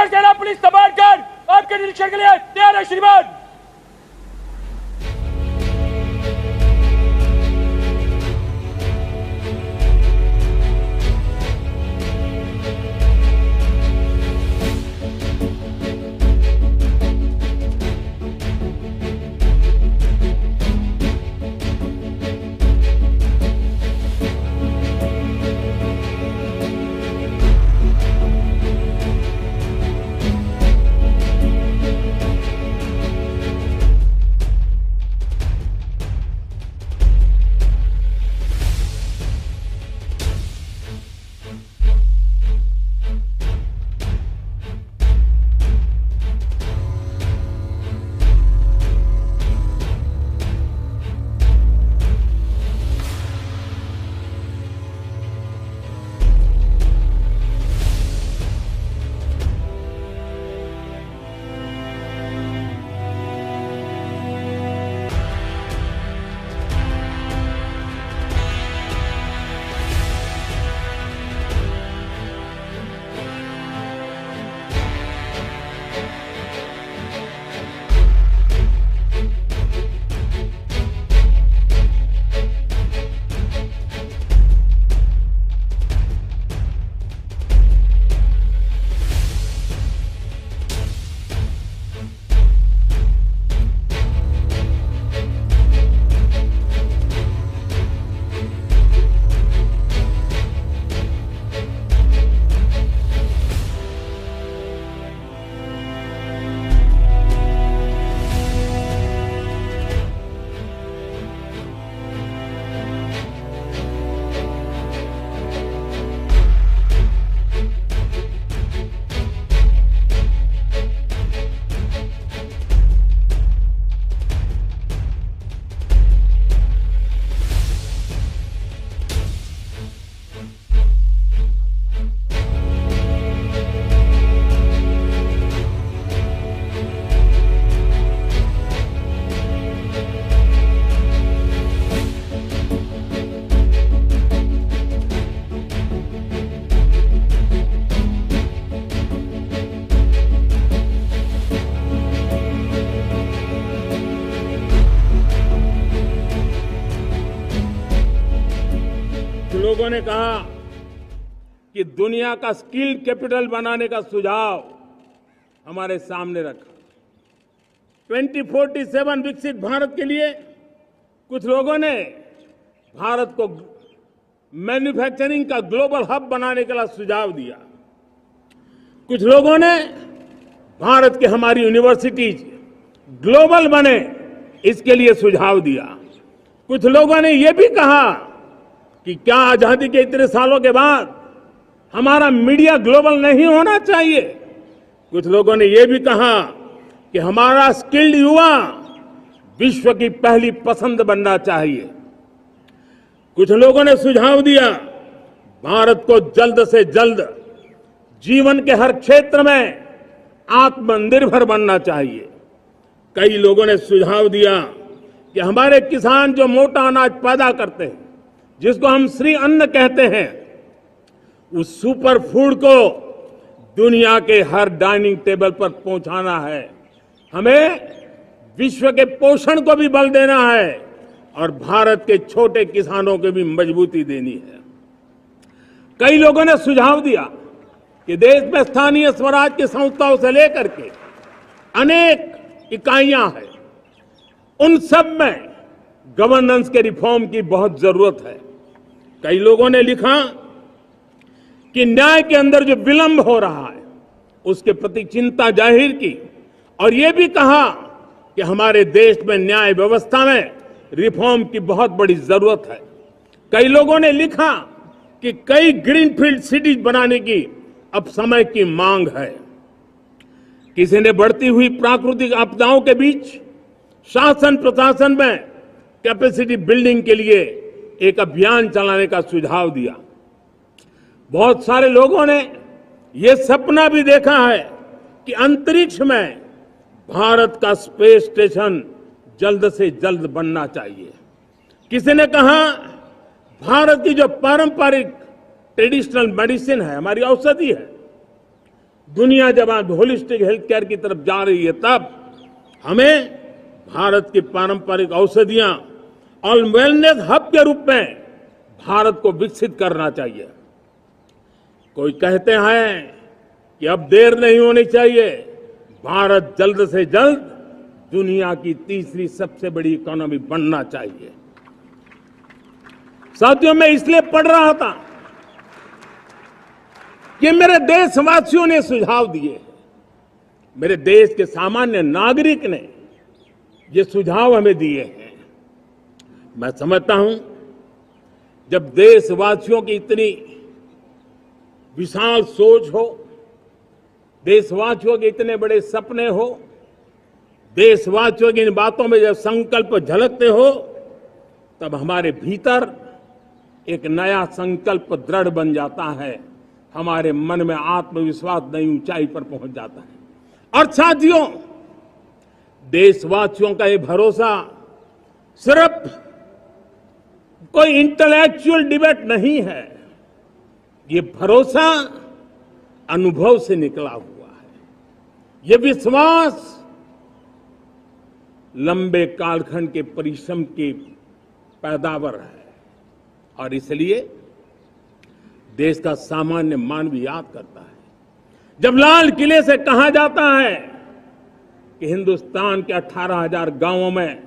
सुरक्षा सेना पुलिस तबादकर आपके निरीक्षण के लिए तैयार है श्रीमान। लोगों ने कहा कि दुनिया का स्किल कैपिटल बनाने का सुझाव हमारे सामने रखा। 2047 विकसित भारत के लिए कुछ लोगों ने भारत को मैन्युफैक्चरिंग का ग्लोबल हब बनाने का सुझाव दिया। कुछ लोगों ने भारत की हमारी यूनिवर्सिटीज ग्लोबल बने इसके लिए सुझाव दिया। कुछ लोगों ने यह भी कहा कि क्या आजादी के इतने सालों के बाद हमारा मीडिया ग्लोबल नहीं होना चाहिए। कुछ लोगों ने यह भी कहा कि हमारा स्किल्ड युवा विश्व की पहली पसंद बनना चाहिए। कुछ लोगों ने सुझाव दिया भारत को जल्द से जल्द जीवन के हर क्षेत्र में आत्मनिर्भर बनना चाहिए। कई लोगों ने सुझाव दिया कि हमारे किसान जो मोटा अनाज पैदा करते हैं, जिसको हम श्री अन्न कहते हैं, उस सुपर फूड को दुनिया के हर डाइनिंग टेबल पर पहुंचाना है। हमें विश्व के पोषण को भी बल देना है और भारत के छोटे किसानों को भी मजबूती देनी है। कई लोगों ने सुझाव दिया कि देश में स्थानीय स्वराज की संस्थाओं से लेकर के अनेक इकाइयां हैं, उन सब में गवर्नेंस के रिफॉर्म की बहुत जरूरत है। कई लोगों ने लिखा कि न्याय के अंदर जो विलंब हो रहा है उसके प्रति चिंता जाहिर की और यह भी कहा कि हमारे देश में न्याय व्यवस्था में रिफॉर्म की बहुत बड़ी जरूरत है। कई लोगों ने लिखा कि कई ग्रीनफील्ड सिटीज बनाने की अब समय की मांग है। किसी ने बढ़ती हुई प्राकृतिक आपदाओं के बीच शासन प्रशासन में कैपेसिटी बिल्डिंग के लिए एक अभियान चलाने का सुझाव दिया। बहुत सारे लोगों ने यह सपना भी देखा है कि अंतरिक्ष में भारत का स्पेस स्टेशन जल्द से जल्द बनना चाहिए। किसी ने कहा भारत की जो पारंपरिक ट्रेडिशनल मेडिसिन है, हमारी औषधि है, दुनिया जब आज होलिस्टिक हेल्थ केयर की तरफ जा रही है, तब हमें भारत की पारंपरिक औषधियां और वेलनेस हब के रूप में भारत को विकसित करना चाहिए। कोई कहते हैं कि अब देर नहीं होनी चाहिए, भारत जल्द से जल्द दुनिया की तीसरी सबसे बड़ी इकोनॉमी बनना चाहिए। साथियों, मैं इसलिए पढ़ रहा था कि मेरे देशवासियों ने सुझाव दिए, मेरे देश के सामान्य नागरिक ने ये सुझाव हमें दिए हैं। मैं समझता हूं, जब देशवासियों की इतनी विशाल सोच हो, देशवासियों के इतने बड़े सपने हो, देशवासियों की इन बातों में जब संकल्प झलकते हो, तब हमारे भीतर एक नया संकल्प दृढ़ बन जाता है, हमारे मन में आत्मविश्वास नई ऊंचाई पर पहुंच जाता है। और साथियों, देशवासियों का ये भरोसा सिर्फ कोई इंटेलेक्चुअल डिबेट नहीं है, ये भरोसा अनुभव से निकला हुआ है। ये विश्वास लंबे कालखंड के परिश्रम की पैदावार है। और इसलिए देश का सामान्य मानव याद करता है, जब लाल किले से कहा जाता है कि हिंदुस्तान के 18,000 गांवों में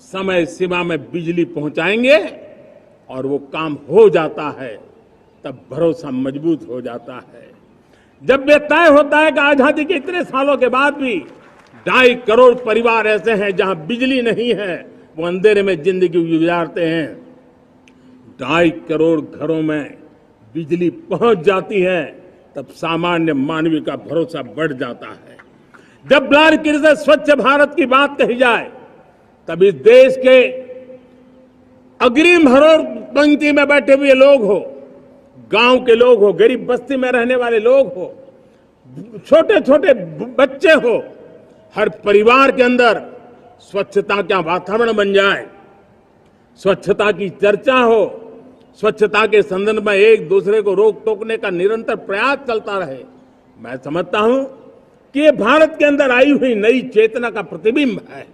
समय सीमा में बिजली पहुंचाएंगे और वो काम हो जाता है, तब भरोसा मजबूत हो जाता है। जब ये तय होता है कि आजादी के इतने सालों के बाद भी 2.5 करोड़ परिवार ऐसे हैं जहां बिजली नहीं है, वो अंधेरे में जिंदगी गुजारते हैं, 2.5 करोड़ घरों में बिजली पहुंच जाती है, तब सामान्य मानवीय का भरोसा बढ़ जाता है। जब लाल किले से स्वच्छ भारत की बात कही जाए, तब इस देश के अग्रिम हरोड़ पंक्ति में बैठे हुए लोग हो, गांव के लोग हो, गरीब बस्ती में रहने वाले लोग हो, छोटे छोटे बच्चे हो, हर परिवार के अंदर स्वच्छता का वातावरण बन जाए, स्वच्छता की चर्चा हो, स्वच्छता के संदर्भ में एक दूसरे को रोक टोकने का निरंतर प्रयास चलता रहे। मैं समझता हूं कि ये भारत के अंदर आई हुई नई चेतना का प्रतिबिंब है।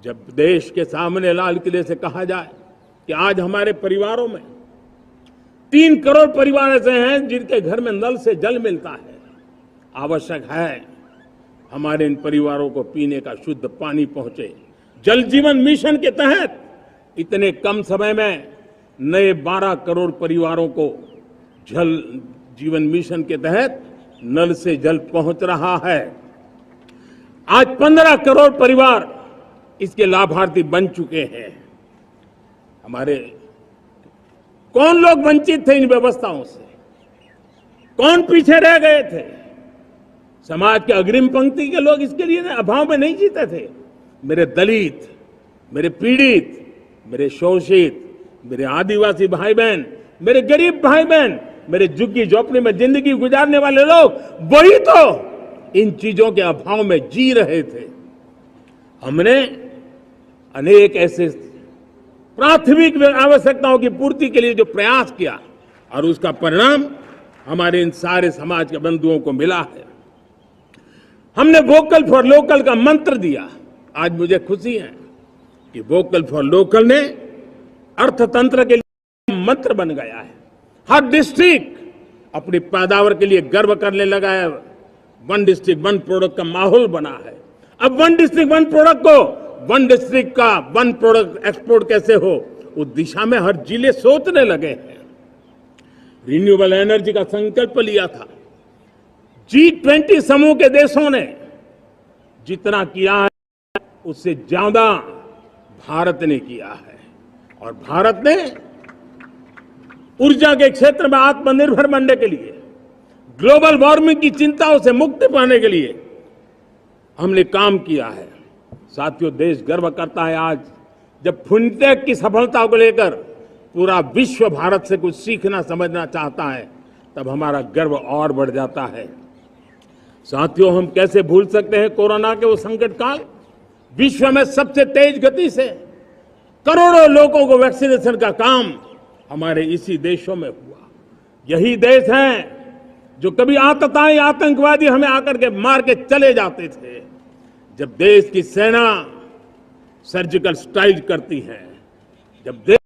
जब देश के सामने लाल किले से कहा जाए कि आज हमारे परिवारों में 3 करोड़ परिवार ऐसे हैं जिनके घर में नल से जल मिलता है, आवश्यक है हमारे इन परिवारों को पीने का शुद्ध पानी पहुंचे। जल जीवन मिशन के तहत इतने कम समय में नए 12 करोड़ परिवारों को जल जीवन मिशन के तहत नल से जल पहुंच रहा है। आज 15 करोड़ परिवार इसके लाभार्थी बन चुके हैं। हमारे कौन लोग वंचित थे इन व्यवस्थाओं से, कौन पीछे रह गए थे? समाज के अग्रिम पंक्ति के लोग इसके लिए अभाव में नहीं जीते थे। मेरे दलित, मेरे पीड़ित, मेरे शोषित, मेरे आदिवासी भाई बहन, मेरे गरीब भाई बहन, मेरे झुग्गी झोपड़ी में जिंदगी गुजारने वाले लोग, वही तो इन चीजों के अभाव में जी रहे थे। हमने अनेक ऐसे प्राथमिक आवश्यकताओं की पूर्ति के लिए जो प्रयास किया, और उसका परिणाम हमारे इन सारे समाज के बंधुओं को मिला है। हमने वोकल फॉर लोकल का मंत्र दिया। आज मुझे खुशी है कि वोकल फॉर लोकल ने अर्थतंत्र के लिए मंत्र बन गया है। हर डिस्ट्रिक्ट अपनी पैदावार के लिए गर्व करने लगा है। 1 डिस्ट्रिक्ट 1 प्रोडक्ट का माहौल बना है। अब 1 डिस्ट्रिक्ट 1 प्रोडक्ट को 1 डिस्ट्रिक्ट का 1 प्रोडक्ट एक्सपोर्ट कैसे हो, उस दिशा में हर जिले सोचने लगे हैं। रिन्यूएबल एनर्जी का संकल्प लिया था। G20 समूह के देशों ने जितना किया है उससे ज्यादा भारत ने किया है। और भारत ने ऊर्जा के क्षेत्र में आत्मनिर्भर बनने के लिए, ग्लोबल वार्मिंग की चिंताओं से मुक्ति पाने के लिए हमने काम किया है। साथियों, देश गर्व करता है आज जब फिनटेक की सफलता को लेकर पूरा विश्व भारत से कुछ सीखना समझना चाहता है, तब हमारा गर्व और बढ़ जाता है। साथियों, हम कैसे भूल सकते हैं कोरोना के वो संकट काल। विश्व में सबसे तेज गति से करोड़ों लोगों को वैक्सीनेशन का काम हमारे इसी देशों में हुआ। यही देश हैं जो कभी आतताई आतंकवादी हमें आकर के मार के चले जाते थे, जब देश की सेना सर्जिकल स्ट्राइक करती है, जब देश